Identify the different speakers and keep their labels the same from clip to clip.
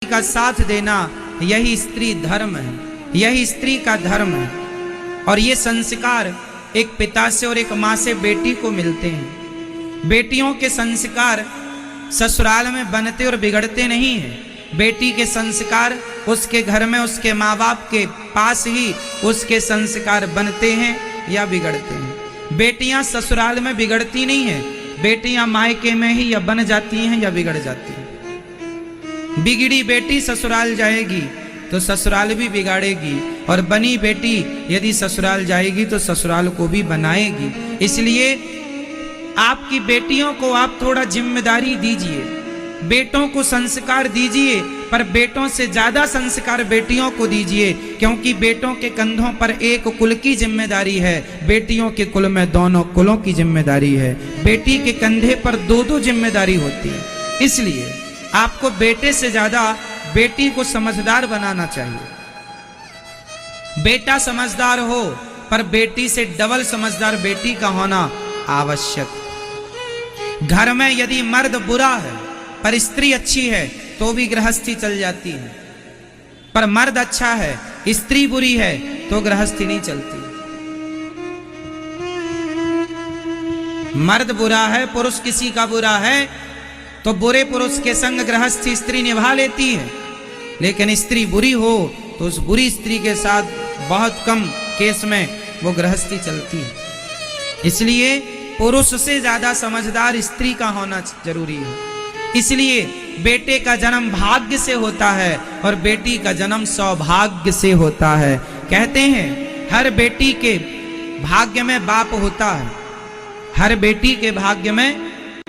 Speaker 1: का साथ देना, यही स्त्री धर्म है, यही स्त्री का धर्म है। और ये संस्कार एक पिता से और एक माँ से बेटी को मिलते हैं। बेटियों के संस्कार ससुराल में बनते और बिगड़ते नहीं हैं। बेटी के संस्कार उसके घर में उसके माँ बाप के पास ही उसके संस्कार बनते हैं या बिगड़ते हैं। बेटियां ससुराल में बिगड़ती नहीं हैं, बेटियां मायके में ही या बन जाती हैं या बिगड़ जाती हैं। बिगड़ी बेटी ससुराल जाएगी तो ससुराल भी बिगाड़ेगी, और बनी बेटी यदि ससुराल जाएगी तो ससुराल को भी बनाएगी। इसलिए आपकी बेटियों को आप थोड़ा जिम्मेदारी दीजिए, बेटों को संस्कार दीजिए, पर बेटों से ज्यादा संस्कार बेटियों को दीजिए, क्योंकि बेटों के कंधों पर एक कुल की जिम्मेदारी है, बेटियों के कुल में दोनों कुलों की जिम्मेदारी है। बेटी के कंधे पर दो दो जिम्मेदारी होती है। इसलिए आपको बेटे से ज्यादा बेटी को समझदार बनाना चाहिए। बेटा समझदार हो, पर बेटी से डबल समझदार बेटी का होना आवश्यक। घर में यदि मर्द बुरा है पर स्त्री अच्छी है तो भी गृहस्थी चल जाती है, पर मर्द अच्छा है स्त्री बुरी है तो गृहस्थी नहीं चलती। मर्द बुरा है, पुरुष किसी का बुरा है तो बुरे पुरुष के संग गृहस्थी स्त्री निभा लेती है, लेकिन स्त्री बुरी हो तो उस बुरी स्त्री के साथ बहुत कम केस में वो गृहस्थी चलती है। इसलिए पुरुष से ज्यादा समझदार स्त्री का होना जरूरी है। इसलिए बेटे का जन्म भाग्य से होता है और बेटी का जन्म सौभाग्य से होता है। कहते हैं हर बेटी के भाग्य में बाप होता है, हर बेटी के भाग्य में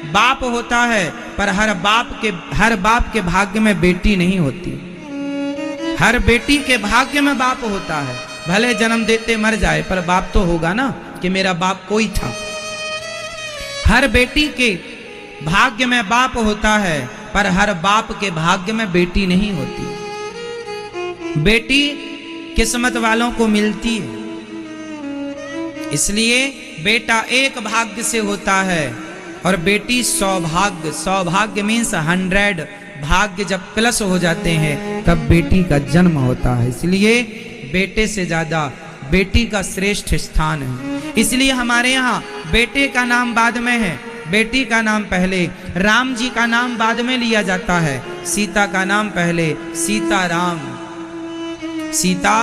Speaker 1: बाप होता है, पर हर बाप के भाग्य में बेटी नहीं होती। हर बेटी के भाग्य में बाप होता है, भले जन्म देते मर जाए पर बाप तो होगा ना कि मेरा बाप कोई था। हर बेटी के भाग्य में बाप होता है, पर हर बाप के भाग्य में बेटी नहीं होती। बेटी किस्मत वालों को मिलती है। इसलिए बेटा एक भाग्य से होता है और बेटी सौभाग्य। सौभाग्य मीन्स 100 भाग्य जब प्लस हो जाते हैं तब बेटी का जन्म होता है। इसलिए बेटे से ज्यादा बेटी का श्रेष्ठ स्थान है। इसलिए हमारे यहाँ बेटे का नाम बाद में है, बेटी का नाम पहले। राम जी का नाम बाद में लिया जाता है, सीता का नाम पहले। सीता राम, सीता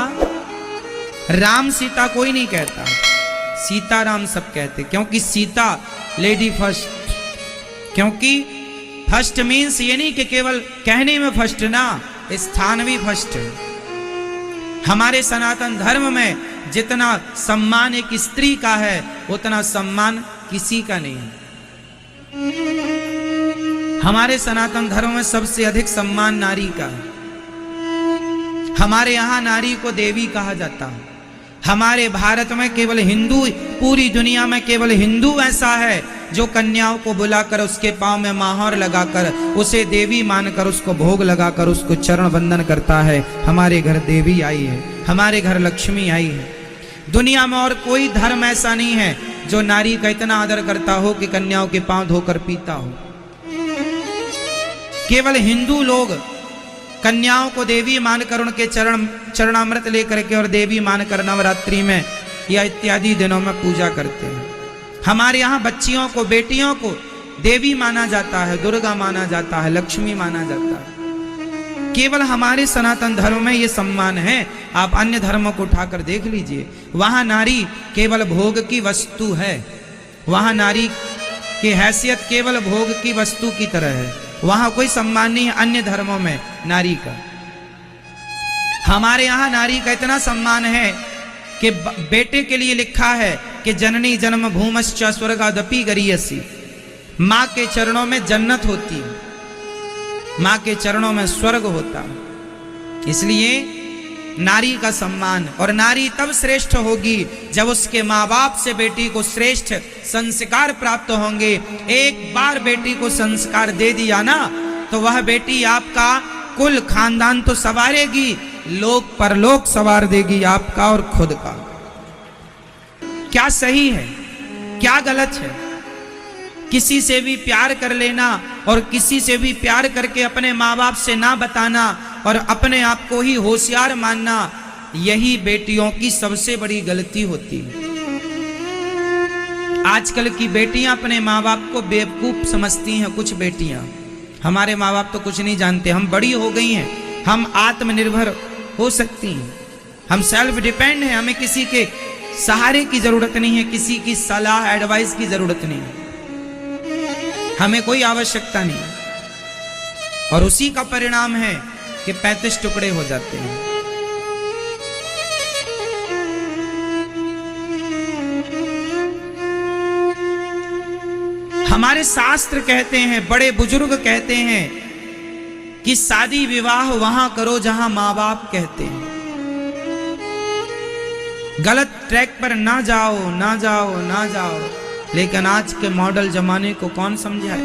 Speaker 1: राम सीता कोई नहीं कहता, सीता राम सब कहते, क्योंकि सीता लेडी फर्स्ट। क्योंकि फर्स्ट मीन्स ये नहीं कि केवल कहने में फर्स्ट ना, स्थान भी फर्स्ट है। हमारे सनातन धर्म में जितना सम्मान एक स्त्री का है उतना सम्मान किसी का नहीं है। हमारे सनातन धर्म में सबसे अधिक सम्मान नारी का है। हमारे यहाँ नारी को देवी कहा जाता है। हमारे भारत में केवल हिंदू, पूरी दुनिया में केवल हिंदू ऐसा है जो कन्याओं को बुलाकर उसके पांव में माहौर लगाकर उसे देवी मानकर उसको भोग लगाकर उसको चरण वंदन करता है। हमारे घर देवी आई है, हमारे घर लक्ष्मी आई है। दुनिया में और कोई धर्म ऐसा नहीं है जो नारी का इतना आदर करता हो कि कन्याओं के पांव धोकर पीता हो। केवल हिंदू लोग कन्याओं को देवी मानकर उनके चरणामृत लेकर के और देवी मानकर नवरात्रि में या इत्यादि दिनों में पूजा करते हैं। हमारे यहाँ बच्चियों को, बेटियों को देवी माना जाता है, दुर्गा माना जाता है, लक्ष्मी माना जाता है। केवल हमारे सनातन धर्म में ये सम्मान है। आप अन्य धर्मों को उठाकर देख लीजिए, वहां नारी केवल भोग की वस्तु है, वहां नारी की हैसियत केवल भोग की वस्तु की तरह है, वहां कोई सम्मान नहीं है अन्य धर्मों में नारी का। हमारे यहाँ नारी का इतना सम्मान है कि बेटे के लिए लिखा है कि जननी जन्म भूमश्च स्वर्गादपि गरीयसी। माँ के चरणों में जन्नत होती है, माँ के चरणों में स्वर्ग होता है। इसलिए नारी का सम्मान, और नारी तब श्रेष्ठ होगी जब उसके माँ बाप से बेटी को श्रेष्ठ संस्कार प्राप्त होंगे। एक बार बेटी को संस्कार दे दिया ना तो वह बेटी आपका कुल खानदान तो संवारेगी, लोक परलोक संवार देगी आपका और खुद का। क्या सही है क्या गलत है, किसी से भी प्यार कर लेना और किसी से भी प्यार करके अपने माँ बाप से ना बताना और अपने आप को ही होशियार मानना, यही बेटियों की सबसे बड़ी गलती होती है। आजकल की बेटियां अपने माँ बाप को बेवकूफ समझती हैं। कुछ बेटियां, हमारे माँ बाप तो कुछ नहीं जानते, हम बड़ी हो गई हैं, हम आत्मनिर्भर हो सकती हैं, हम सेल्फ डिपेंड हैं, हमें किसी के सहारे की जरूरत नहीं है, किसी की सलाह एडवाइस की जरूरत नहीं है, हमें कोई आवश्यकता नहीं। और उसी का परिणाम है कि 35 टुकड़े हो जाते हैं। हमारे शास्त्र कहते हैं, बड़े बुजुर्ग कहते हैं कि शादी विवाह वहां करो जहां मां बाप कहते हैं। गलत ट्रैक पर ना जाओ, ना जाओ, ना जाओ। लेकिन आज के मॉडल जमाने को कौन समझाए?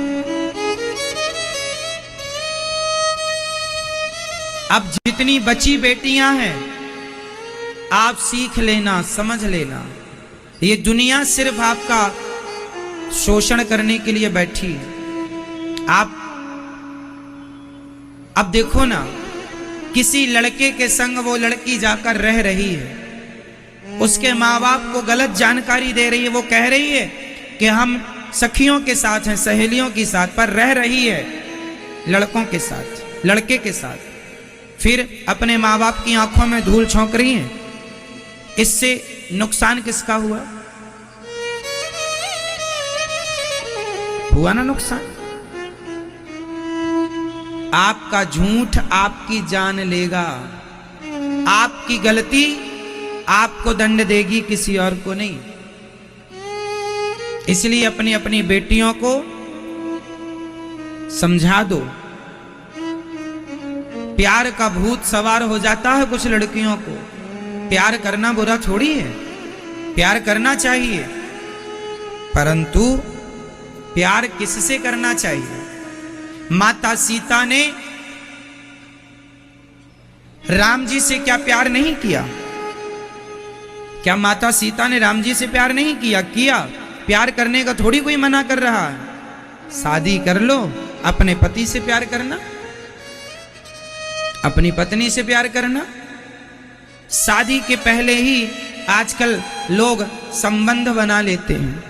Speaker 1: अब जितनी बची बेटियां हैं, आप सीख लेना, समझ लेना, ये दुनिया सिर्फ आपका शोषण करने के लिए बैठी है। आप अब देखो ना, किसी लड़के के संग वो लड़की जाकर रह रही है, उसके माँ बाप को गलत जानकारी दे रही है, वो कह रही है कि हम सखियों के साथ हैं, सहेलियों के साथ, पर रह रही है लड़कों के साथ, लड़के के साथ, फिर अपने माँ बाप की आंखों में धूल झोंक रही है। इससे नुकसान किसका हुआ? हुआ ना नुकसान। आपका झूठ आपकी जान लेगा, आपकी गलती आपको दंड देगी, किसी और को नहीं। इसलिए अपनी अपनी बेटियों को समझा दो। प्यार का भूत सवार हो जाता है कुछ लड़कियों को। प्यार करना बुरा थोड़ी है, प्यार करना चाहिए, परंतु प्यार किससे करना चाहिए? माता सीता ने राम जी से क्या प्यार नहीं किया? क्या माता सीता ने राम जी से प्यार नहीं किया? किया। प्यार करने का थोड़ी कोई मना कर रहा है। शादी कर लो, अपने पति से प्यार करना, अपनी पत्नी से प्यार करना। शादी के पहले ही आजकल लोग संबंध बना लेते हैं।